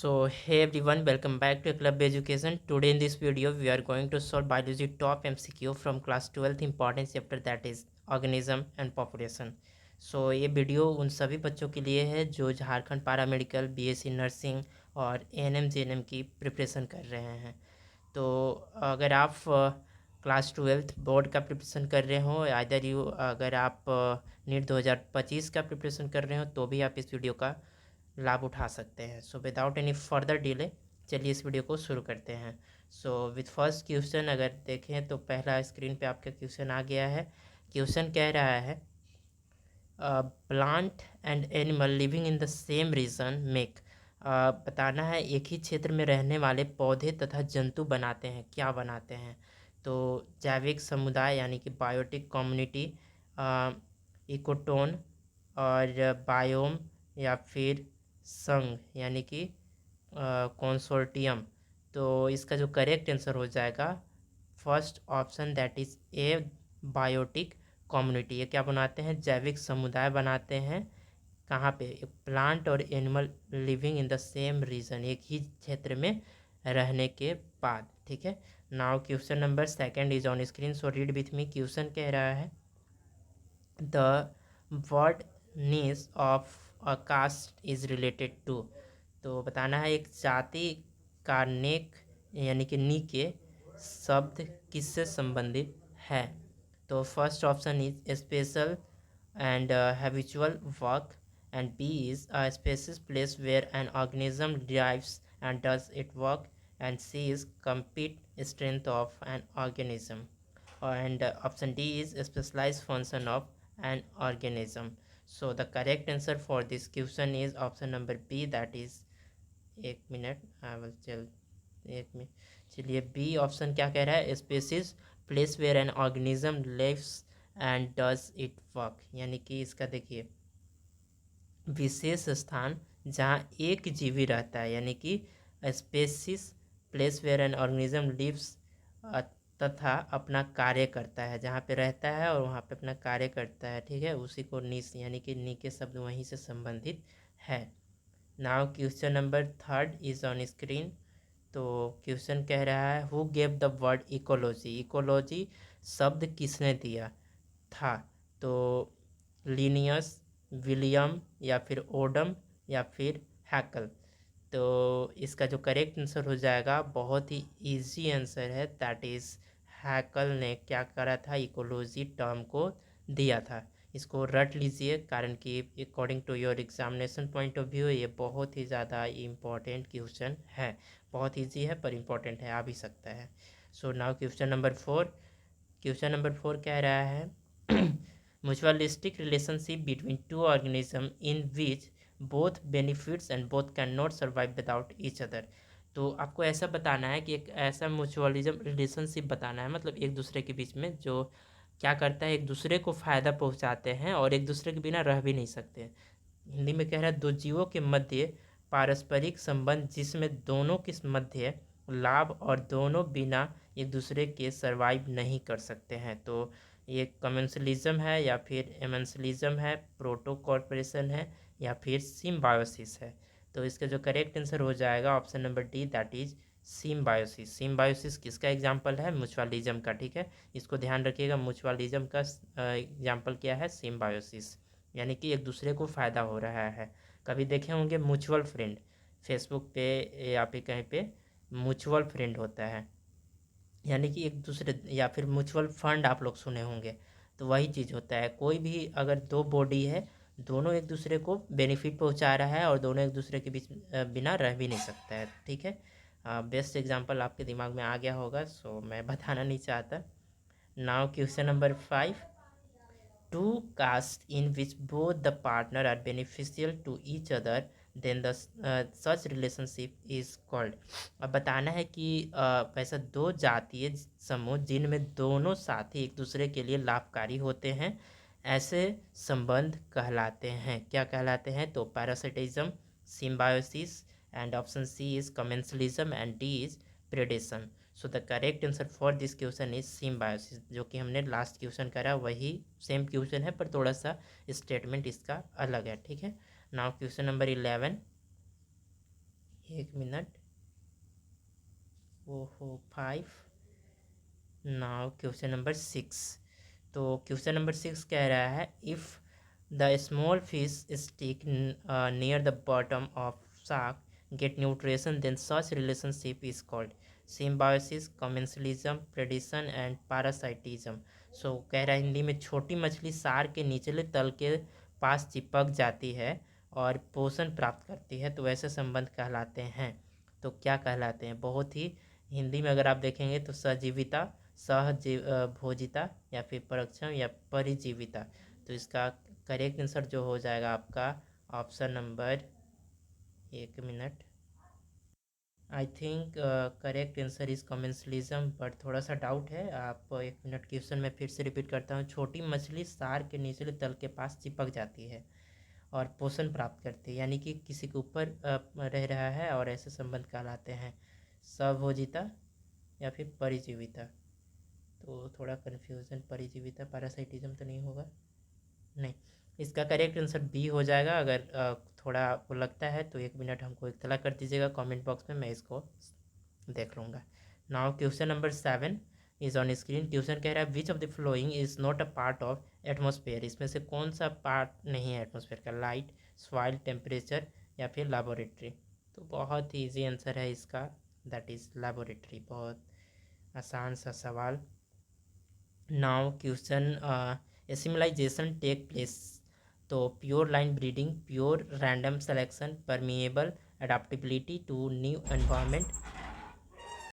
So hey everyone, welcome back to Club Education. Today in this video we are going to solve biology top MCQ from class 12th important chapter, that is organism and population. So ये video उन सभी बच्चों के लिए है जो Jharkhand paramedical, BSc nursing और ANM JNM की प्रिपरेशन कर रहे हैं। तो अगर आप क्लास 12th बोर्ड का प्रिपरेशन कर रहे हो, आइदर यू अगर आप नीट 2025 का प्रिपरेशन कर रहे हो तो भी आप इस वीडियो का लाभ उठा सकते हैं। So without any further delay चलिए इस वीडियो को शुरू करते हैं। सो विथ फर्स्ट क्वेश्चन अगर देखें तो पहला स्क्रीन पे आपका क्वेश्चन आ गया है। क्वेश्चन कह रहा है plant and animal living in the same region make, बताना है एक ही क्षेत्र में रहने वाले पौधे तथा जंतु बनाते हैं, क्या बनाते हैं। तो जैविक समुदाय यानी कि बायोटिक कम्युनिटी, इकोटोन और बायोम या फिर संघ यानी कि कंसोर्टियम। तो इसका जो करेक्ट आंसर हो जाएगा first option, that is a biotic community. ये क्या बनाते हैं? जैविक समुदाय बनाते हैं। कहाँ पे? प्लांट और animal living in the same region, एक ही क्षेत्र में रहने के बाद। ठीक है। Now question number second is on screen, so read with me. Question कह रहा है the word niche of a caste is related to. तो बताना है एक जाति का नेक यानी कि नी के शब्द किससे संबंधित है। तो first option is special and habitual work, and B is a species place where an organism drives and does it work, and C is complete strength of an organism, and option D is specialized function of an organism. So the correct answer for this question is option number B, that is, एक minute I will चल, एक minute चलिए, B option क्या कह रहा है? Species place where an organism lives and does it work, यानी कि इसका देखिए विशेष स्थान जहाँ एक जीवी रहता है, यानी कि species place where an organism lives, तथा अपना कार्य करता है, जहाँ पे रहता है और वहाँ पे अपना कार्य करता है। ठीक है, उसी को नीस यानी कि नी के शब्द वहीं से संबंधित है। Now question number third is on screen. तो क्वेश्चन कह रहा है who gave the word ecology. Ecology शब्द किसने दिया था? तो लिनियस, विलियम या फिर ओडम या फिर हैकल। तो इसका जो करेक्ट आंसर हो जाएगा, बहुत ही इजी आंसर है, दैट इज़ हैकल ने क्या करा था? इकोलॉजी टर्म को दिया था। इसको रट लीजिए, कारण कि according to your examination point of view ये बहुत ही ज़्यादा इम्पॉर्टेंट क्वेश्चन है। बहुत इजी है पर इम्पॉर्टेंट है, आ भी सकता है। So now question number four. Question number four कह रहा है mutualistic relationship between two organism in which both benefits and both can not survive without each other. तो आपको ऐसा बताना है कि एक ऐसा म्यूचुअलिज्म रिलेशनशिप बताना है, मतलब एक दूसरे के बीच में जो क्या करता है, एक दूसरे को फ़ायदा पहुंचाते हैं और एक दूसरे के बिना रह भी नहीं सकते। हिंदी में कह रहा है दो जीवों के मध्य पारस्परिक संबंध जिसमें दोनों के मध्य लाभ और दोनों बिना एक दूसरे के सर्वाइव नहीं कर सकते हैं। तो ये कमेंसलिज्म है या फिर एमेंसलिज्म है, प्रोटो कॉर्पोरेशन है या फिर सिम्बायोसिस है। तो इसका जो करेक्ट आंसर हो जाएगा option number D, that is symbiosis. Symbiosis किसका एग्जाम्पल है? म्यूचुअलिज्म का। ठीक है, इसको ध्यान रखिएगा, म्यूचुअलिज्म का एग्जाम्पल क्या है? सिम्बायोसिस, यानी कि एक दूसरे को फ़ायदा हो रहा है। कभी देखे होंगे म्यूचुअल फ्रेंड, फेसबुक पे या फिर कहीं पे म्यूचुअल फ्रेंड होता है, यानी कि एक दूसरे, या फिर म्यूचुअल फंड आप लोग सुने होंगे। तो वही चीज़ होता है, कोई भी अगर दो बॉडी है, दोनों एक दूसरे को बेनिफिट पहुंचा रहा है और दोनों एक दूसरे के बीच बिना रह भी नहीं सकता है। ठीक है, बेस्ट एग्जांपल आपके दिमाग में आ गया होगा, सो मैं बताना नहीं चाहता। Now question number five. Two casts in which both the partner are beneficial to each other, then the such relationship is called। अब बताना है कि वैसा दो जातीय समूह जिनमें दोनों साथी एक दूसरे के लिए लाभकारी होते हैं, ऐसे संबंध कहलाते हैं। क्या कहलाते हैं? तो parasitism, symbiosis, and option C is commensalism and D is predation. So the correct answer for this question is symbiosis, जो कि हमने लास्ट क्वेश्चन करा वही सेम क्वेश्चन है पर थोड़ा सा स्टेटमेंट इसका अलग है। ठीक है, नाउ क्वेश्चन नंबर 11। एक मिनट। ओहो 5। Now question number 6। तो क्वेश्चन नंबर 6 कह रहा है if the small fish stick near the bottom of shark get nutrition then such relationship is called symbiosis, commensalism, predation and parasitism. So कह रहा है हिंदी में छोटी मछली शार्क के निचले तल के पास चिपक जाती है और पोषण प्राप्त करती है तो वैसे संबंध कहलाते हैं। तो क्या कहलाते हैं? बहुत ही हिंदी में अगर आप देखेंगे तो सजीविता, भोजिता या फिर परक्षम या परिजीविता। तो इसका करेक्ट आंसर जो हो जाएगा आपका ऑप्शन नंबर, एक minute, I think correct answer is commensalism, but थोड़ा सा डाउट है। आप एक मिनट, क्वेश्चन में फिर से रिपीट करता हूँ। छोटी मछली शार्क के निचले तल के पास चिपक जाती है और पोषण प्राप्त करती है, यानी कि किसी के ऊपर रह रहा है और ऐसे संबंध कहलाते हैं सभोजिता या फिर परिजीविता। तो थोड़ा कन्फ्यूज़न, परिजीविता, पैरासाइटिज्म तो नहीं होगा, नहीं। इसका करेक्ट आंसर बी हो जाएगा। अगर थोड़ा आपको लगता है तो एक मिनट हमको इत्तला कर दीजिएगा कमेंट बॉक्स में, मैं इसको देख लूँगा। Now question number 7 is on screen. Question कह रहा है which of the following is not a part of atmosphere. इसमें से कौन सा पार्ट नहीं है एटमॉस्फेयर का? लाइट, सॉइल, टेम्परेचर या फिर लेबोरेटरी। तो बहुत ही ईजी आंसर है इसका, दैट इज़ लेबोरेटरी। बहुत आसान सा सवाल। Now question, assimilation take place. तो pure line breeding, pure random selection, permeable adaptability to new environment